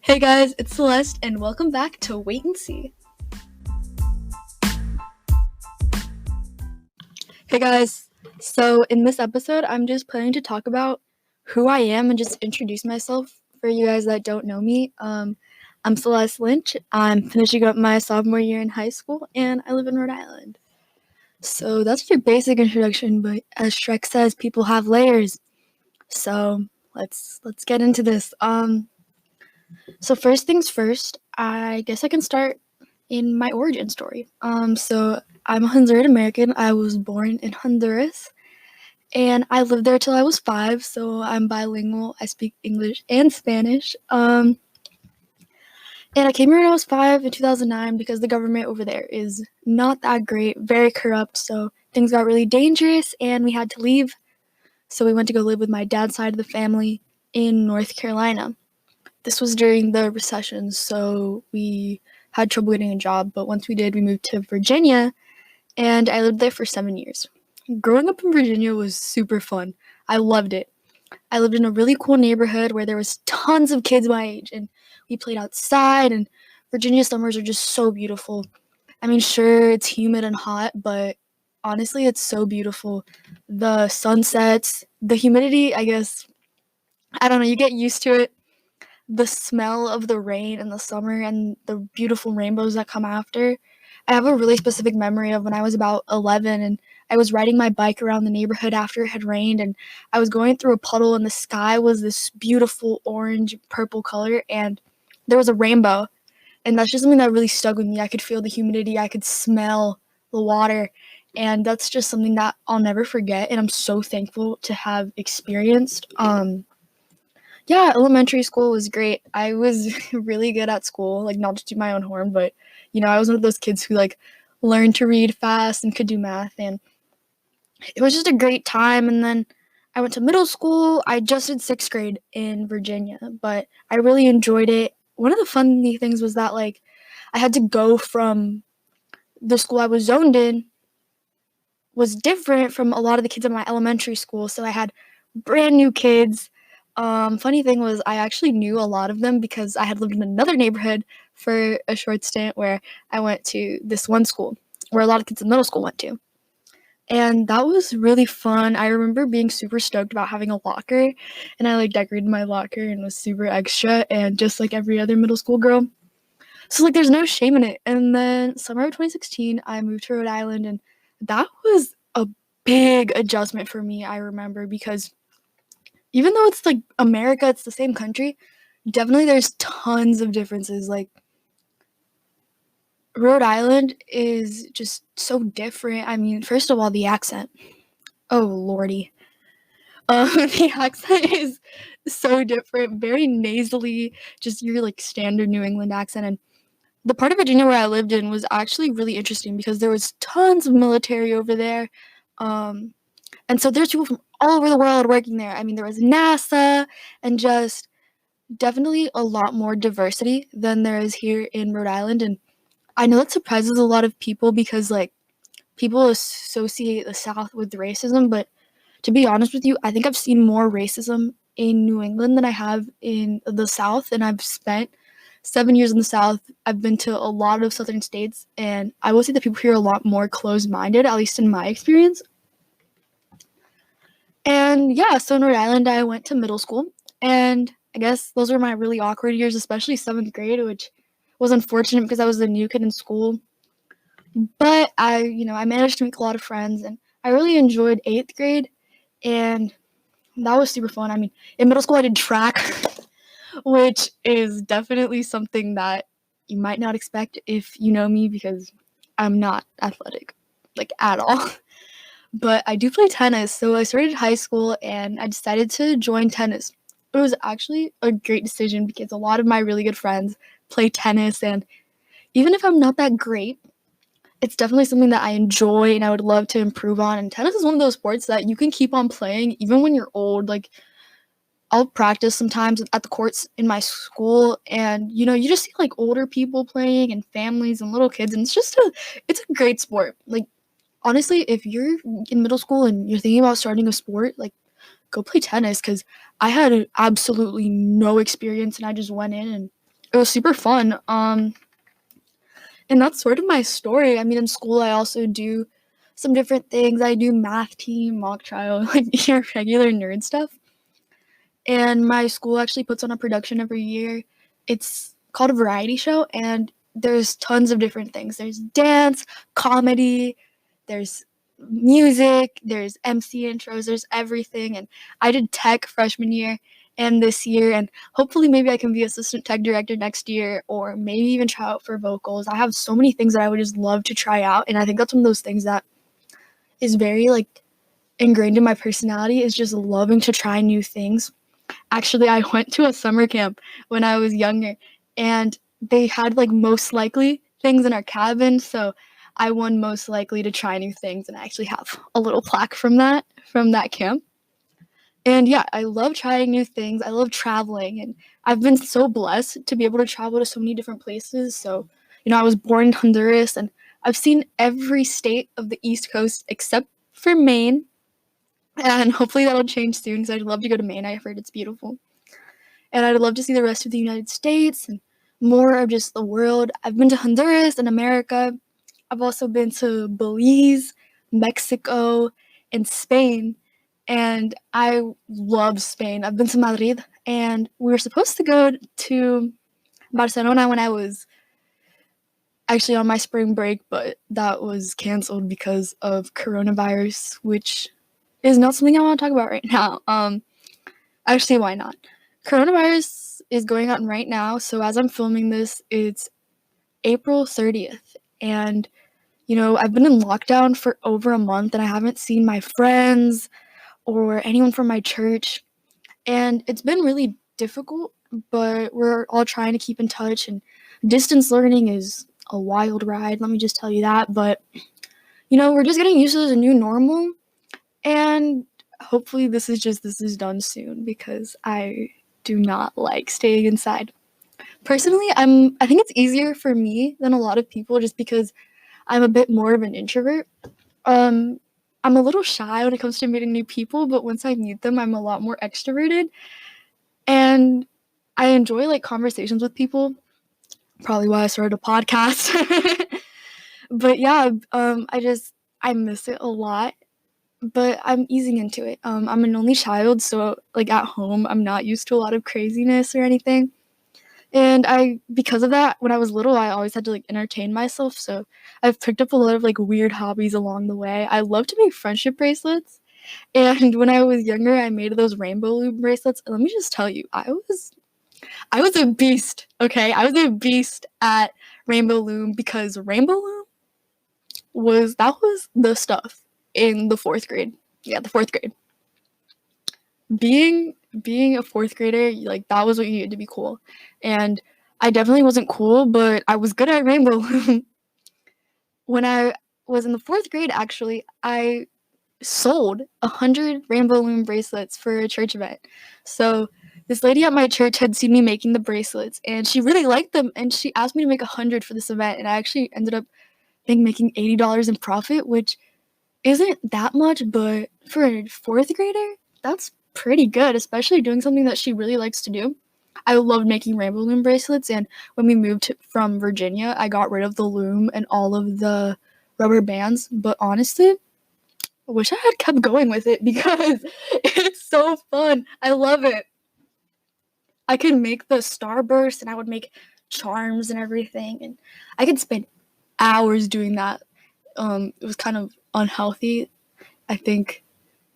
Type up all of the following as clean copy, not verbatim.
Hey guys, it's Celeste, and welcome back to Wait and See. Hey guys, so in this episode, I'm just planning to talk about who I am and just introduce myself for you guys that don't know me. I'm Celeste Lynch. I'm finishing up my sophomore year in high school, and I live in Rhode Island. So that's your basic introduction, but as Shrek says, people have layers. So let's get into this. So first things first, I guess I can start in my origin story. So I'm a Honduran American. I was born in Honduras, and I lived there till I was 5. So I'm bilingual. I speak English and Spanish. And I came here when I was 5 in 2009 because the government over there is not that great, very corrupt. So things got really dangerous, and we had to leave. So we went to go live with my dad's side of the family in North Carolina. This was during the recession, so we had trouble getting a job, but once we did, we moved to Virginia, and I lived there for 7 years. Growing up in Virginia was super fun. I loved it. I lived in a really cool neighborhood where there was tons of kids my age, and we played outside, and Virginia summers are just so beautiful. I mean, sure, it's humid and hot, but honestly, it's so beautiful. The sunsets, the humidity, I guess, I don't know, you get used to it. The smell of the rain in the summer and the beautiful rainbows that come after. I have a really specific memory of when I was about 11 and I was riding my bike around the neighborhood after it had rained, and I was going through a puddle, and the sky was this beautiful orange purple color, and there was a rainbow. And that's just something that really stuck with me. I could feel the humidity, I could smell the water, and that's just something that I'll never forget, and I'm so thankful to have experienced. Yeah, elementary school was great. I was really good at school, like, not to do my own horn, but, I was one of those kids who, learned to read fast and could do math, and it was just a great time. And then I went to middle school. I just did 6th grade in Virginia, but I really enjoyed it. One of the funny things was that, I had to go from the school I was zoned in was different from a lot of the kids at my elementary school, so I had brand new kids. Funny thing was I actually knew a lot of them because I had lived in another neighborhood for a short stint where I went to this one school where a lot of kids in middle school went to. And that was really fun. I remember being super stoked about having a locker, and I decorated my locker and was super extra and just like every other middle school girl. So there's no shame in it. And then summer of 2016, I moved to Rhode Island, and that was a big adjustment for me, I remember, because even though it's America, it's the same country, definitely there's tons of differences. Rhode Island is just so different. I mean, first of all, the accent. Oh, lordy. The accent is so different, very nasally, just your standard New England accent. And the part of Virginia where I lived in was actually really interesting because there was tons of military over there. And so there's people from all over the world working there. I mean, there was NASA and just definitely a lot more diversity than there is here in Rhode Island. And I know that surprises a lot of people because people associate the South with racism, but to be honest with you, I think I've seen more racism in New England than I have in the South, and I've spent 7 years in the South. I've been to a lot of southern states, and I will say that people here are a lot more closed-minded, at least in my experience. And yeah, so in Rhode Island, I went to middle school, and I guess those were my really awkward years, especially 7th grade, which was unfortunate because I was the new kid in school. But I managed to make a lot of friends, and I really enjoyed 8th grade, and that was super fun. I mean, in middle school, I did track, which is definitely something that you might not expect if you know me because I'm not athletic, at all. But I do play tennis, so I started high school and I decided to join tennis. It was actually a great decision because a lot of my really good friends play tennis, and even if I'm not that great, it's definitely something that I enjoy and I would love to improve on. And tennis is one of those sports that you can keep on playing even when you're old. I'll practice sometimes at the courts in my school, and you just see older people playing and families and little kids, and it's a great sport. Honestly, if you're in middle school and you're thinking about starting a sport, go play tennis, because I had absolutely no experience and I just went in and it was super fun. And that's sort of my story. I mean, in school, I also do some different things. I do math team, mock trial, like your regular nerd stuff. And my school actually puts on a production every year. It's called a variety show, and there's tons of different things. There's dance, comedy, there's music, there's MC intros, there's everything. And I did tech freshman year and this year, and hopefully maybe I can be assistant tech director next year, or maybe even try out for vocals. I have so many things that I would just love to try out, and I think that's one of those things that is very like ingrained in my personality, is just loving to try new things. Actually, I went to a summer camp when I was younger, and they had like most likely things in our cabin, so I won most likely to try new things, and I actually have a little plaque from that camp. And yeah, I love trying new things. I love traveling, and I've been so blessed to be able to travel to so many different places. So, I was born in Honduras, and I've seen every state of the East Coast except for Maine, and hopefully that'll change soon because I'd love to go to Maine. I've heard it's beautiful. And I'd love to see the rest of the United States and more of just the world. I've been to Honduras and America. I've also been to Belize, Mexico, and Spain. And I love Spain. I've been to Madrid, and we were supposed to go to Barcelona when I was actually on my spring break, but that was canceled because of coronavirus, which is not something I want to talk about right now. Actually, why not? Coronavirus is going on right now, so as I'm filming this, it's April 30th, and I've been in lockdown for over a month, and I haven't seen my friends or anyone from my church, and it's been really difficult, but we're all trying to keep in touch, and distance learning is a wild ride, let me just tell you that, but we're just getting used to the new normal, and hopefully this is done soon, because I do not like staying inside. Personally, I think it's easier for me than a lot of people, just because I'm a bit more of an introvert. I'm a little shy when it comes to meeting new people, but once I meet them, I'm a lot more extroverted, and I enjoy like conversations with people. Probably why I started a podcast. But yeah, I miss it a lot, but I'm easing into it. I'm an only child, so like at home, I'm not used to a lot of craziness or anything. And because of that, when I was little, I always had to like entertain myself. So I've picked up a lot of like weird hobbies along the way. I love to make friendship bracelets. And when I was younger, I made those rainbow loop bracelets. And let me just tell you, I was a beast. Okay, I was a beast at rainbow loom, because rainbow loom was the stuff in the fourth grade. Yeah, the fourth grade. Being a fourth grader, like that was what you needed to be cool. And I definitely wasn't cool, but I was good at rainbow loom. When I was in the fourth grade, actually, I sold 100 rainbow loom bracelets for a church event. So this lady at my church had seen me making the bracelets, and she really liked them, and she asked me to make 100 for this event, and I actually ended up, I think, making $80 in profit, which isn't that much, but for a fourth grader, that's pretty good, especially doing something that she really likes to do. I loved making rainbow loom bracelets, and when we moved from Virginia, I got rid of the loom and all of the rubber bands, but honestly, I wish I had kept going with it, because it's so fun. I love it. I could make the starburst, and I would make charms and everything, and I could spend hours doing that. It was kind of unhealthy. I think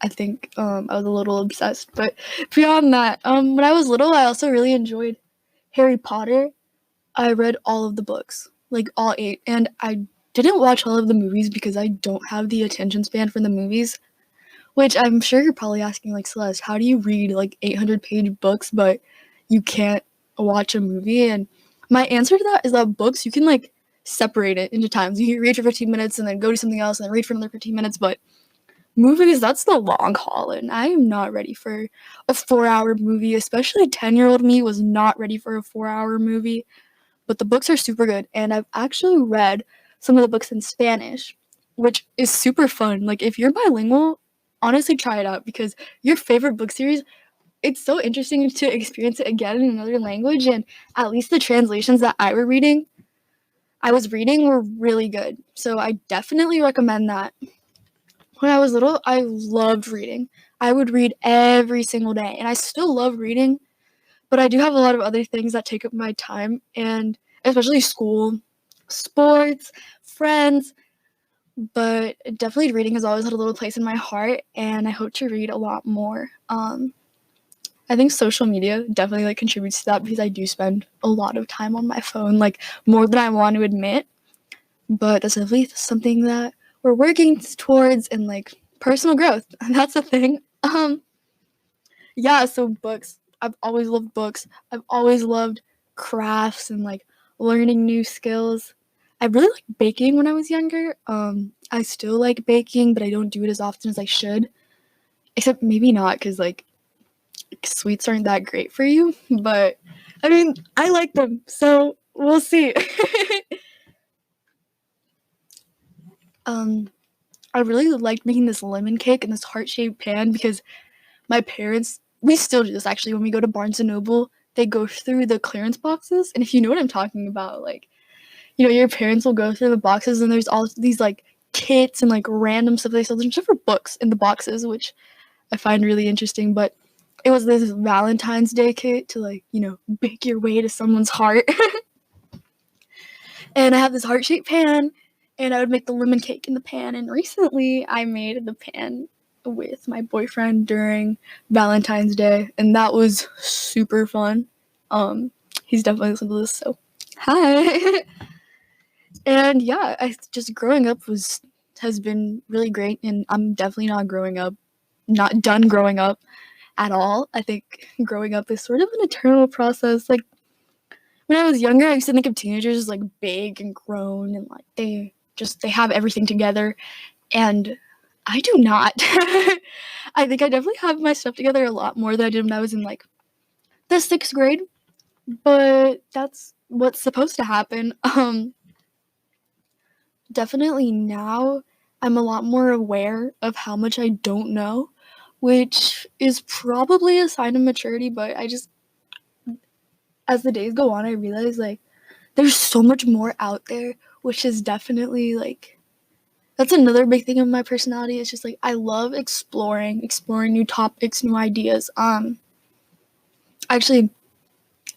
I was a little obsessed, but beyond that, when I was little, I also really enjoyed Harry Potter. I read all of the books, like all 8, and I didn't watch all of the movies because I don't have the attention span for the movies, which I'm sure you're probably asking, like, Celeste, how do you read like 800-page books, but you can't watch a movie? And my answer to that is that books, you can like separate it into times. You can read for 15 minutes and then go to something else and then read for another 15 minutes, but movies, that's the long haul, and I am not ready for a 4-hour movie, especially 10-year-old me was not ready for a 4-hour movie. But the books are super good, and I've actually read some of the books in Spanish, which is super fun. Like, if you're bilingual, honestly try it out, because your favorite book series it's so interesting to experience it again in another language, and at least the translations that I was reading were really good. So I definitely recommend that. When I was little, I loved reading. I would read every single day, and I still love reading, but I do have a lot of other things that take up my time, and especially school, sports, friends, but definitely reading has always had a little place in my heart, and I hope to read a lot more. I think social media definitely like contributes to that because I do spend a lot of time on my phone, like more than I want to admit. But that's definitely something that we're working towards and like personal growth. That's the thing. Yeah, so books. I've always loved books. I've always loved crafts and like learning new skills. I really liked baking when I was younger. I still like baking, but I don't do it as often as I should. Except maybe not because like sweets aren't that great for you. But I mean, I like them, so we'll see. I really liked making this lemon cake in this heart-shaped pan because my parents, we still do this actually when we go to Barnes and Noble. They go through the clearance boxes, and if you know what I'm talking about, like, you know, your parents will go through the boxes and there's all these like kits and like random stuff they sell. There's different books in the boxes, which I find really interesting. But it was this Valentine's Day kit to like, you know, bake your way to someone's heart. And I have this heart-shaped pan, and I would make the lemon cake in the pan. And recently, I made the pan with my boyfriend during Valentine's Day, and that was super fun. He's definitely listening to this, so hi. And yeah, I just growing up has been really great, and I'm definitely not done growing up at all. I think growing up is sort of an eternal process. Like when I was younger, I used to think of teenagers as like big and grown and like they have everything together, and I do not. I think I definitely have my stuff together a lot more than I did when I was in like the 6th grade, but that's what's supposed to happen. Definitely now I'm a lot more aware of how much I don't know, which is probably a sign of maturity, but as the days go on, I realize like there's so much more out there, which is definitely like that's another big thing of my personality. It's just like I love exploring new topics, new ideas. Actually,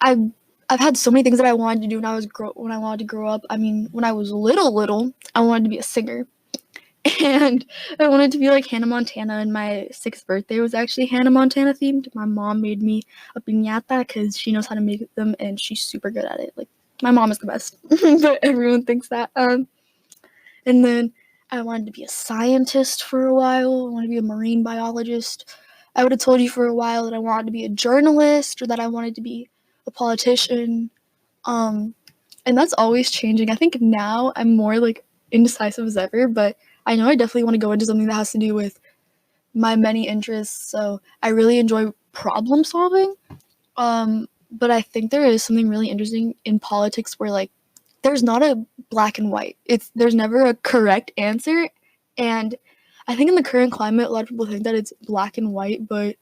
I've had so many things that I wanted to do when I wanted to grow up. I mean, when I was little, I wanted to be a singer. And I wanted to be like Hannah Montana, and my 6th birthday was actually Hannah Montana themed. My mom made me a piñata because she knows how to make them, and she's super good at it. Like, my mom is the best, but everyone thinks that. And then I wanted to be a scientist for a while. I wanted to be a marine biologist. I would have told you for a while that I wanted to be a journalist or that I wanted to be a politician. And that's always changing. I think now I'm more like indecisive as ever, but I know I definitely want to go into something that has to do with my many interests. So I really enjoy problem solving. But I think there is something really interesting in politics where like there's not a black and white. There's never a correct answer. And I think in the current climate, a lot of people think that it's black and white, but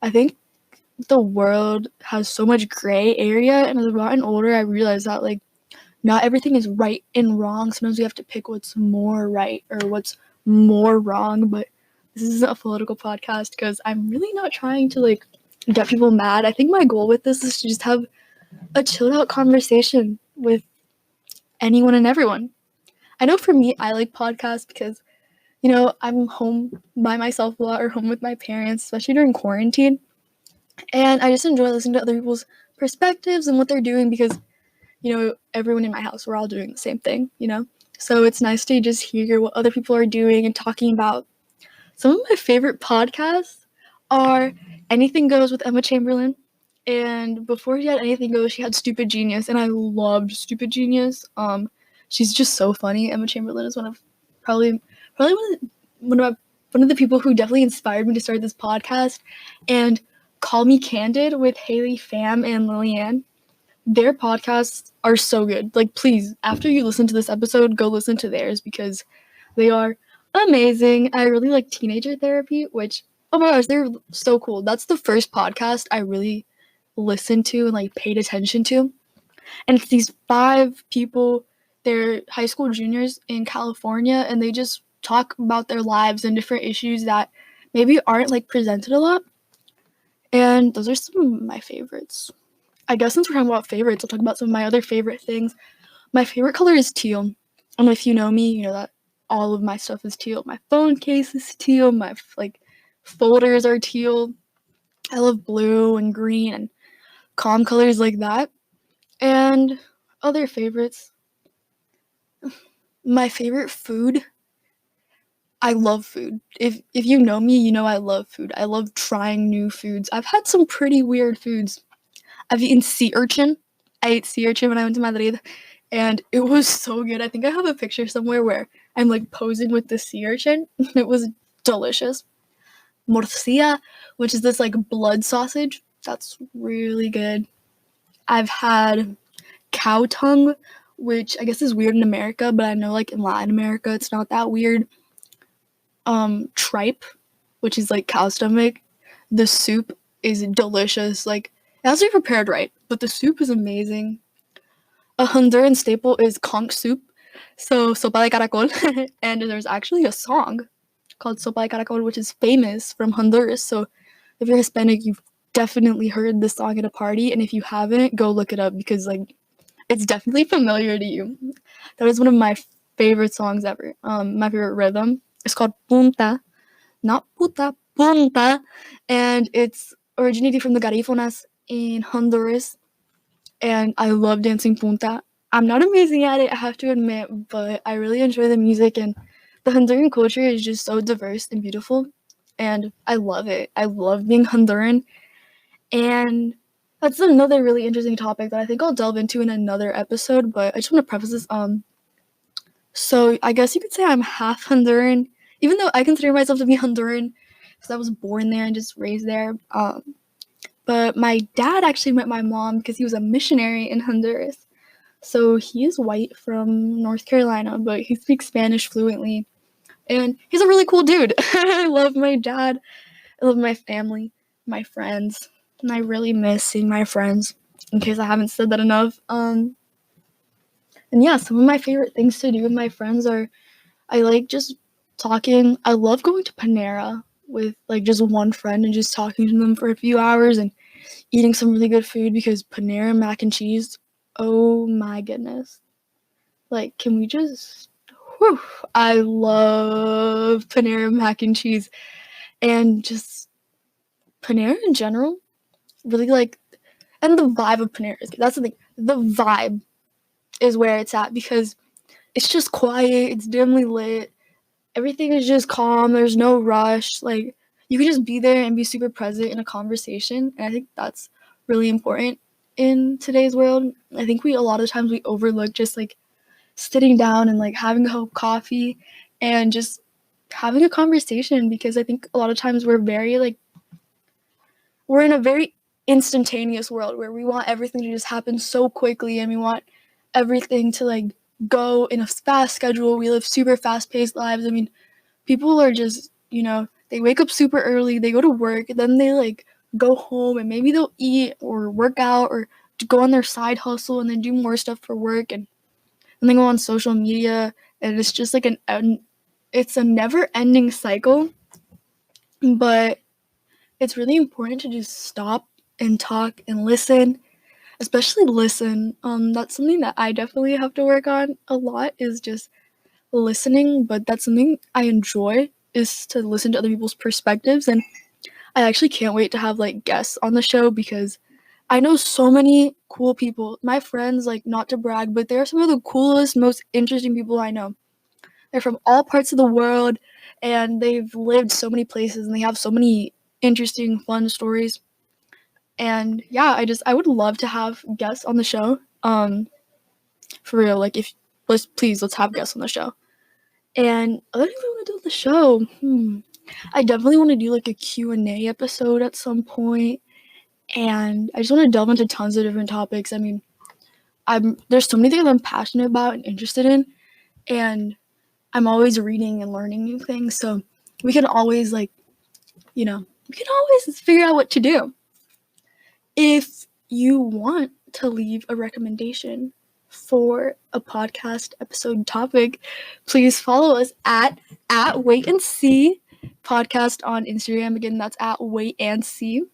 I think the world has so much gray area. And as I've gotten older, I realized that like not everything is right and wrong. Sometimes we have to pick what's more right or what's more wrong. But this isn't a political podcast because I'm really not trying to like get people mad. I think my goal with this is to just have a chilled out conversation with anyone and everyone. I know for me, I like podcasts because, you know, I'm home by myself a lot or home with my parents, especially during quarantine. And I just enjoy listening to other people's perspectives and what they're doing because, you know, everyone in my house, we're all doing the same thing, you know? So it's nice to just hear what other people are doing and talking about. Some of my favorite podcasts are Anything Goes with Emma Chamberlain. And before she had Anything Goes, she had Stupid Genius, and I loved Stupid Genius. She's just so funny. Emma Chamberlain is probably one of the people who definitely inspired me to start this podcast. And Call Me Candid with Haley Pham and Lillian. Their podcasts are so good. Like, please, after you listen to this episode, go listen to theirs because they are amazing. I really like Teenager Therapy, which Oh my gosh, they're so cool. That's the first podcast I really listened to and like paid attention to. And it's these 5 people, they're high school juniors in California, and they just talk about their lives and different issues that maybe aren't like presented a lot. And those are some of my favorites. I guess since we're talking about favorites, I'll talk about some of my other favorite things. My favorite color is teal. And if you know me, you know that all of my stuff is teal. My phone case is teal. My like folders are teal. I love blue and green and calm colors like that. And other favorites. My favorite food. I love food. If you know me, you know I love food. I love trying new foods. I've had some pretty weird foods. I've eaten sea urchin. I ate sea urchin when I went to Madrid, and it was so good. I think I have a picture somewhere where I'm like posing with the sea urchin. It was delicious. Morcilla, which is this like blood sausage. That's really good. I've had cow tongue, which I guess is weird in America, but I know like in Latin America it's not that weird. Tripe, which is like cow stomach. The soup is delicious. Like it has to be prepared right, but the soup is amazing. A Honduran staple is conch soup, so sopa de caracol, and there's actually a song called Sopa de Caracol, which is famous from Honduras. So if you're Hispanic, you've definitely heard this song at a party, and if you haven't, go look it up because like it's definitely familiar to you. That is one of my favorite songs ever. My favorite rhythm is called Punta, not puta, Punta, and it's originated from the Garifunas in Honduras, and I love dancing Punta. I'm not amazing at it, I have to admit, but I really enjoy the music, and the Honduran culture is just so diverse and beautiful, and I love it. I love being Honduran, and that's another really interesting topic that I think I'll delve into in another episode, but I just want to preface this. So I guess you could say I'm half Honduran, even though I consider myself to be Honduran because I was born there and just raised there. But my dad actually met my mom because he was a missionary in Honduras. So he is white from North Carolina, but he speaks Spanish fluently. And he's a really cool dude. I love my dad. I love my family, my friends. And I really miss seeing my friends, in case I haven't said that enough. And yeah, some of my favorite things to do with my friends are I like just talking. I love going to Panera with like just one friend and just talking to them for a few hours and eating some really good food because Panera mac and cheese, oh my goodness. Like, can we just, whew, I love Panera mac and cheese and just Panera in general. Really like, and the vibe of Panera is good. That's the thing. The vibe is where it's at because it's just quiet, it's dimly lit, everything is just calm, there's no rush. Like, you can just be there and be super present in a conversation, and I think that's really important in today's world. I think a lot of times we overlook just like sitting down and like having a cup of coffee and just having a conversation because I think a lot of times we're in a very instantaneous world where we want everything to just happen so quickly and we want everything to like go in a fast schedule. We live super fast-paced lives. I mean, people are just, they wake up super early, they go to work, then they like go home and maybe they'll eat or work out or go on their side hustle and then do more stuff for work and then go on social media, and it's just like it's a never-ending cycle. But it's really important to just stop and talk and listen, especially listen. That's something that I definitely have to work on a lot is just listening, but that's something I enjoy is to listen to other people's perspectives, and I actually can't wait to have like guests on the show because I know so many cool people. My friends, like not to brag, but they're some of the coolest, most interesting people I know. They're from all parts of the world and they've lived so many places and they have so many interesting, fun stories. And yeah, I would love to have guests on the show. For real, like let's have guests on the show. And other things I want to do on the show, I definitely want to do like a Q&A episode at some point, and I just want to delve into tons of different topics. I mean, there's so many things I'm passionate about and interested in, and I'm always reading and learning new things, so we can always like you can always figure out what to do. If you want to leave a recommendation for a podcast episode topic, please follow us at Wait and See podcast on Instagram. Again, that's at Wait and See.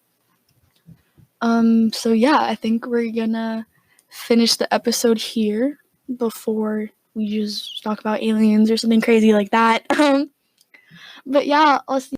So yeah, I think we're gonna finish the episode here before we just talk about aliens or something crazy like that. But yeah, I'll see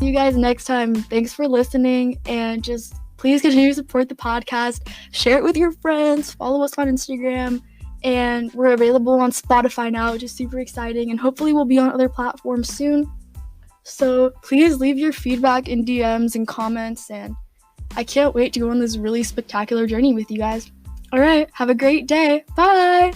you guys next time. Thanks for listening, and just please continue to support the podcast. Share it with your friends. Follow us on Instagram. And we're available on Spotify now, which is super exciting. And hopefully we'll be on other platforms soon. So please leave your feedback in DMs and comments. And I can't wait to go on this really spectacular journey with you guys. All right, have a great day. Bye.